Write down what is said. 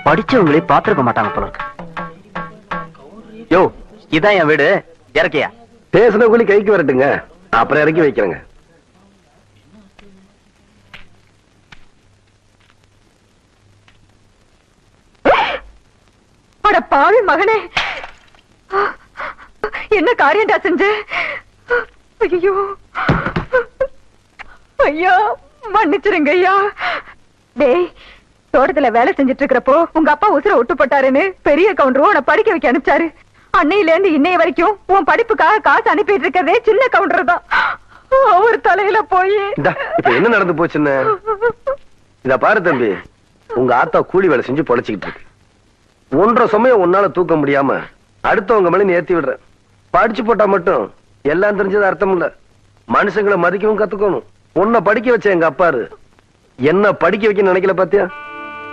படிச்சவங்களே பாத்துருக்க மாட்டாங்க போல இருக்கு. யோ, இதான் என் வீடு, இறக்கியா? பேசுன கூலி கைக்கு வரட்டுங்க, அப்புறம் இறக்கி வைக்கிறேங்க. அட பாவி மகனே, என்ன காரியம்டா செஞ்ச? ஐயோ ஐயா, மன்னிச்சிருங்க ஐயா. டேய், தோட்டத்துல வேலை செஞ்சிட்டு இருக்கிறப்போ உங்க அப்பா உசுர விட்டு போட்டாருன்னு பெரிய கவுண்டரும் உன்னை படிக்க வைக்க அனுப்பிச்சாரு. அன்னையில இருந்து இன்னைய வரைக்கும் உன் படிப்புக்காக காசு அனுப்பிட்டு இருக்கிறதே சின்ன கவுண்டர் தான். அவர் தலையில போய் இப்ப என்ன நடந்து போச்சுன்னு இத பாரு தம்பி. உங்க ஆத்தா கூலி வேலை செஞ்சு பொழைச்சிக்கிட்டு இருக்கு. 1.5 சமயம் உன்னால தூக்க முடியாம அடுத்தவங்க மேல நீ ஏத்தி விடுற. படிச்சு போட்டா மட்டும் எல்லாம் தெரிஞ்சது அர்த்தம் இல்ல. மனுஷங்களை மதிக்கவும் கத்துக்கணும். உன்னை படிக்க வச்ச எங்க அப்பாரு என்ன படிக்க வைக்க நினைக்கல பாத்தியா?